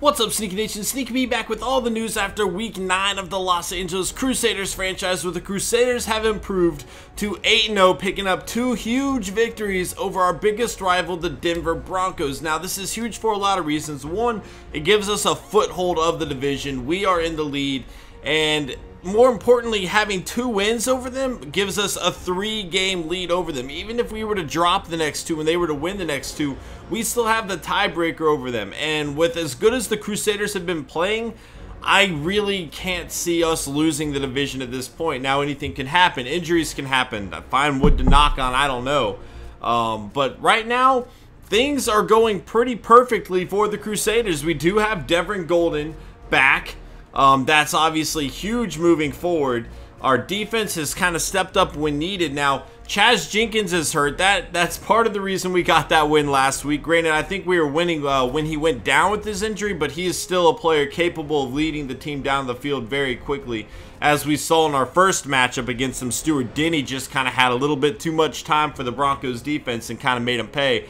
What's up, Sneaky Nation? Sneaky B back with all the news after week 9 of the Los Angeles Crusaders franchise, where the Crusaders have improved to 8-0, picking up 2 huge victories over our biggest rival, the Denver Broncos. Now, this is huge for a lot of reasons. One, it gives us a foothold of the division. We are in the lead, and more importantly, having 2 wins over them gives us a 3-game lead over them. Even if we were to drop the next 2 and they were to win the next 2, we still have the tiebreaker over them. And with as good as the Crusaders have been playing, I really can't see us losing the division at this point. Now, anything can happen. Injuries can happen. Find wood to knock on, I don't know. But right now, things are going pretty perfectly for the Crusaders. We do have Devin Golden back. That's obviously huge moving forward. Our defense has kind of stepped up when needed. Now, Chaz Jenkins is hurt. That's part of the reason we got that win last week. Granted, I think we were winning when he went down with his injury, but he is still a player capable of leading the team down the field very quickly. As we saw in our first matchup against him, Stuart Denny just kind of had a little bit too much time for the Broncos defense and kind of made him pay.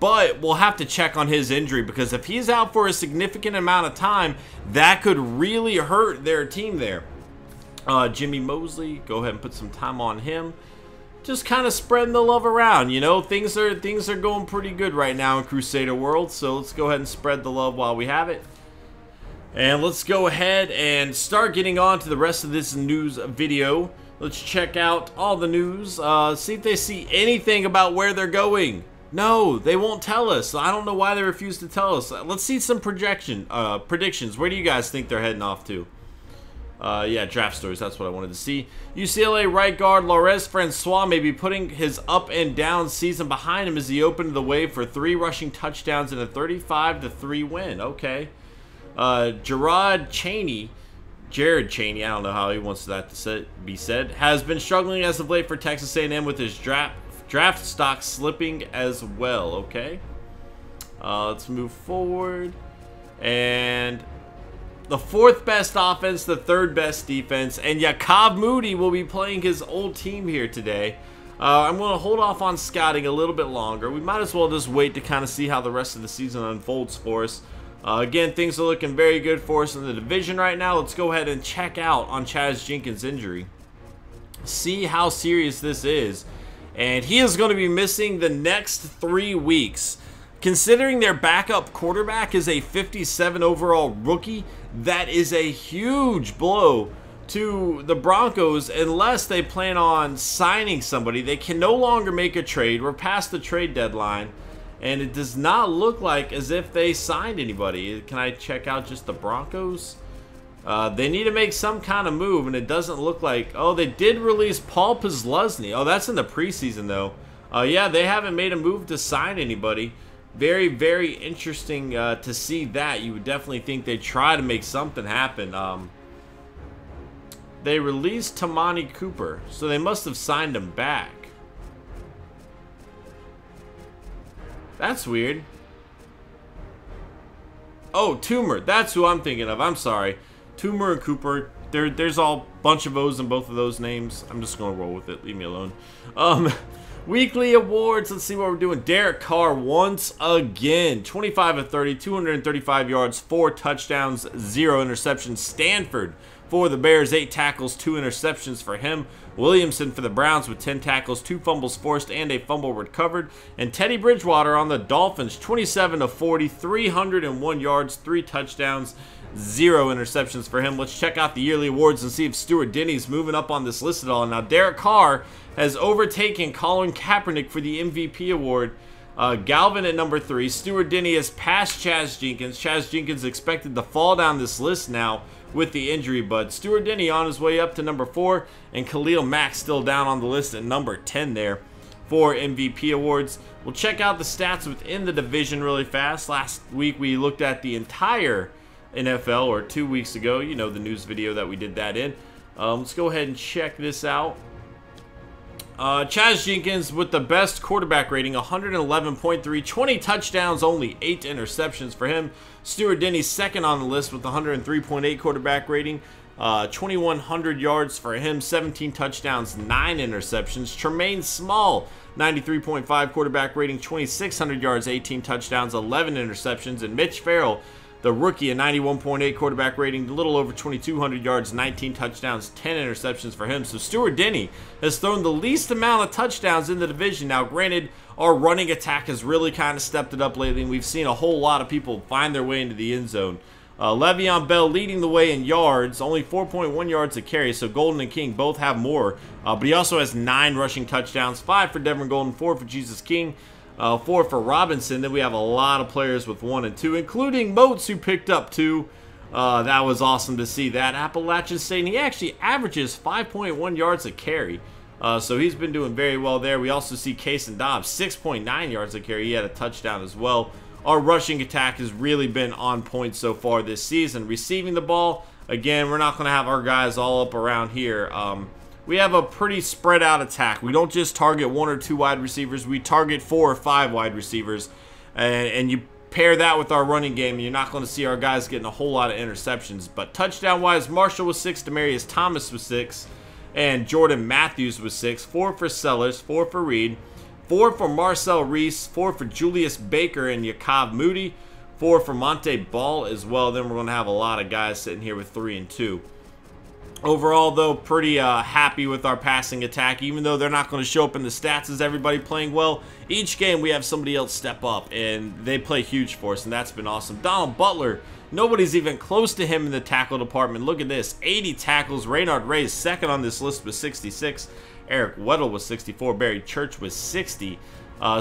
But we'll have to check on his injury, because if he's out for a significant amount of time, that could really hurt their team there. Jimmy Mosley, go ahead and put some time on him. Just kind of spreading the love around, you know. Things are going pretty good right now in Crusader world, so let's go ahead and spread the love while we have it. And let's go ahead and start getting on to the rest of this news video. Let's check out all the news, see if they see anything about where they're going. No, they won't tell us. I don't know why they refuse to tell us. Let's see some predictions. Where do you guys think they're heading off to? Yeah, draft stories. That's what I wanted to see. UCLA right guard Laurez Francois may be putting his up and down season behind him as he opened the way for 3 rushing touchdowns and a 35-3 win. Okay. Jared Chaney, I don't know how he wants that to be said, has been struggling as of late for Texas A&M with his draft stock slipping as well. Okay, let's move forward. And the 4th best offense, the 3rd best defense, and Yaakov Moody will be playing his old team here today. I'm going to hold off on scouting a little bit longer. We might as well just wait to kind of see how the rest of the season unfolds for us. Again, things are looking very good for us in the division right now. Let's go ahead and check out on Chaz Jenkins' injury. See how serious this is. And he is going to be missing the next 3 weeks. Considering their backup quarterback is a 57 overall rookie, that is a huge blow to the Broncos unless they plan on signing somebody. They can no longer make a trade. We're past the trade deadline, and it does not look like as if they signed anybody. Can I check out just the Broncos? They need to make some kind of move, and it doesn't look like... Oh, they did release Paul Posluszny. Oh, that's in the preseason, though. Yeah, they haven't made a move to sign anybody. Very, very interesting to see that. You would definitely think they'd try to make something happen. They released Tamani Cooper, so they must have signed him back. That's weird. Oh, Toomer. That's who I'm thinking of. I'm sorry. Toomer and Cooper. There's a bunch of O's in both of those names. I'm just going to roll with it. Leave me alone. Weekly awards. Let's see what we're doing. Derek Carr once again. 25 of 30, 235 yards, 4 touchdowns, 0 interceptions. Stanford for the Bears, 8 tackles, 2 interceptions for him. Williamson for the Browns with 10 tackles, 2 fumbles forced, and a fumble recovered. And Teddy Bridgewater on the Dolphins, 27 of 40, 301 yards, 3 touchdowns, 0 interceptions for him. Let's check out the yearly awards and see if Stuart Denny's moving up on this list at all. Now, Derek Carr has overtaken Colin Kaepernick for the MVP award. Galvin at number 3. Stuart Denny has passed Chaz Jenkins. Chaz Jenkins expected to fall down this list now with the injury, but Stuart Denny on his way up to number 4, and Khalil Mack still down on the list at number 10 there for MVP awards. We'll check out the stats within the division really fast. Last week we looked at the entire NFL, or 2 weeks ago, you know, the news video that we did that in. Let's go ahead and check this out. Chaz Jenkins with the best quarterback rating, 111.3, 20 touchdowns, only 8 interceptions for him. Stuart Denny second on the list with 103.8 quarterback rating, 2,100 yards for him, 17 touchdowns, 9 interceptions. Tremaine Small, 93.5 quarterback rating, 2,600 yards, 18 touchdowns, 11 interceptions. And Mitch Farrell, The rookie, a 91.8 quarterback rating, a little over 2,200 yards, 19 touchdowns, 10 interceptions for him. So Stuart Denny has thrown the least amount of touchdowns in the division. Now, granted, our running attack has really kind of stepped it up lately, and we've seen a whole lot of people find their way into the end zone. Le'Veon Bell leading the way in yards, only 4.1 yards a carry, so Golden and King both have more. But he also has 9 rushing touchdowns, 5 for Devin Golden, 4 for Jesus King. 4 for Robinson. Then we have a lot of players with 1 and 2, including Moats, who picked up 2. That was awesome to see that. Appalachian State, and he actually averages 5.1 yards a carry. So he's been doing very well there. We also see Case and Dobbs, 6.9 yards a carry. He had a touchdown as well. Our rushing attack has really been on point so far this season. Receiving the ball, again, we're not going to have our guys all up around here. We have a pretty spread out attack. We don't just target 1 or 2 wide receivers. We target 4 or 5 wide receivers. And you pair that with our running game, and you're not going to see our guys getting a whole lot of interceptions. But touchdown-wise, Marshall was 6, Demarius Thomas was 6, and Jordan Matthews was 6. 4 for Sellers, 4 for Reed, 4 for Marcel Reese, 4 for Julius Baker and Yaakov Moody, 4 for Monte Ball as well. Then we're going to have a lot of guys sitting here with 3 and 2. Overall, though, pretty happy with our passing attack, even though they're not going to show up in the stats as everybody playing well. Each game, we have somebody else step up, and they play huge for us, and that's been awesome. Donald Butler, nobody's even close to him in the tackle department. Look at this, 80 tackles. Raynard Ray is second on this list with 66. Eric Weddle was 64. Barry Church was 60.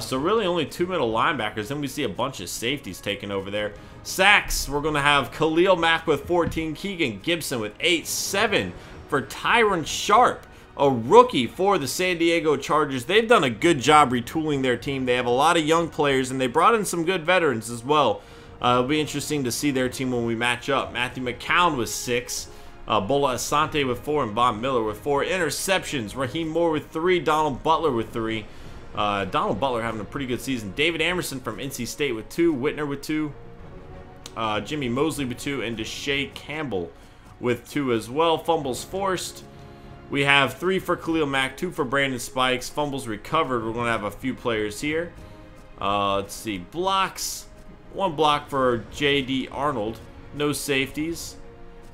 So really only 2 middle linebackers. Then we see a bunch of safeties taking over there. Sacks, we're going to have Khalil Mack with 14. Keegan Gibson with 8. 7 for Tyron Sharp, a rookie for the San Diego Chargers. They've done a good job retooling their team. They have a lot of young players, and they brought in some good veterans as well. It'll be interesting to see their team when we match up. Matthew McCown with 6. Bola Asante with 4, and Von Miller with 4. Interceptions, Raheem Moore with 3. Donald Butler with 3. Donald Butler having a pretty good season. David Amerson from NC State with 2. Whitner with 2. Jimmy Mosley with 2. And Deshae Campbell with 2 as well. Fumbles forced, we have 3 for Khalil Mack, 2 for Brandon Spikes. Fumbles recovered, we're going to have a few players here. Let's see, blocks, 1 block for J.D. Arnold. No safeties.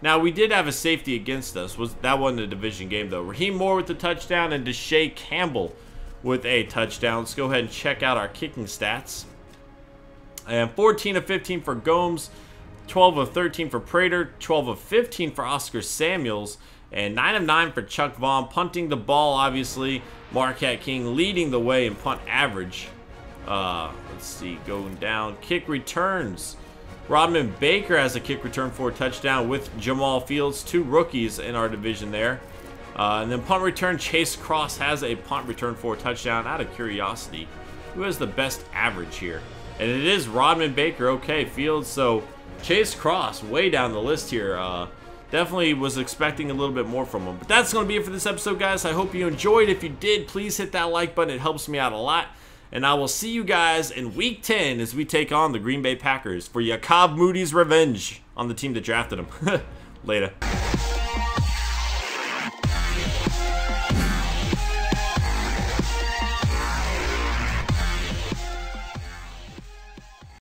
Now, we did have a safety against us. That wasn't a division game, though. Raheem Moore with the touchdown and Deshae Campbell with a touchdown. Let's go ahead and check out our kicking stats. And 14 of 15 for Gomes, 12 of 13 for Prater, 12 of 15 for Oscar Samuels, and 9 of 9 for Chuck Vaughn. Punting the ball, obviously, Marquette King leading the way in punt average. Let's see, going down. Kick returns. Rodman Baker has a kick return for a touchdown with Jamal Fields, 2 rookies in our division there. And then punt return, Chase Cross has a punt return for a touchdown. Out of curiosity, who has the best average here? And it is Rodman Baker. Okay, Fields. So Chase Cross way down the list here. Definitely was expecting a little bit more from him. But that's going to be it for this episode, guys. I hope you enjoyed. If you did, please hit that like button. It helps me out a lot. And I will see you guys in Week 10 as we take on the Green Bay Packers for Yaakov Moody's revenge on the team that drafted him. Later.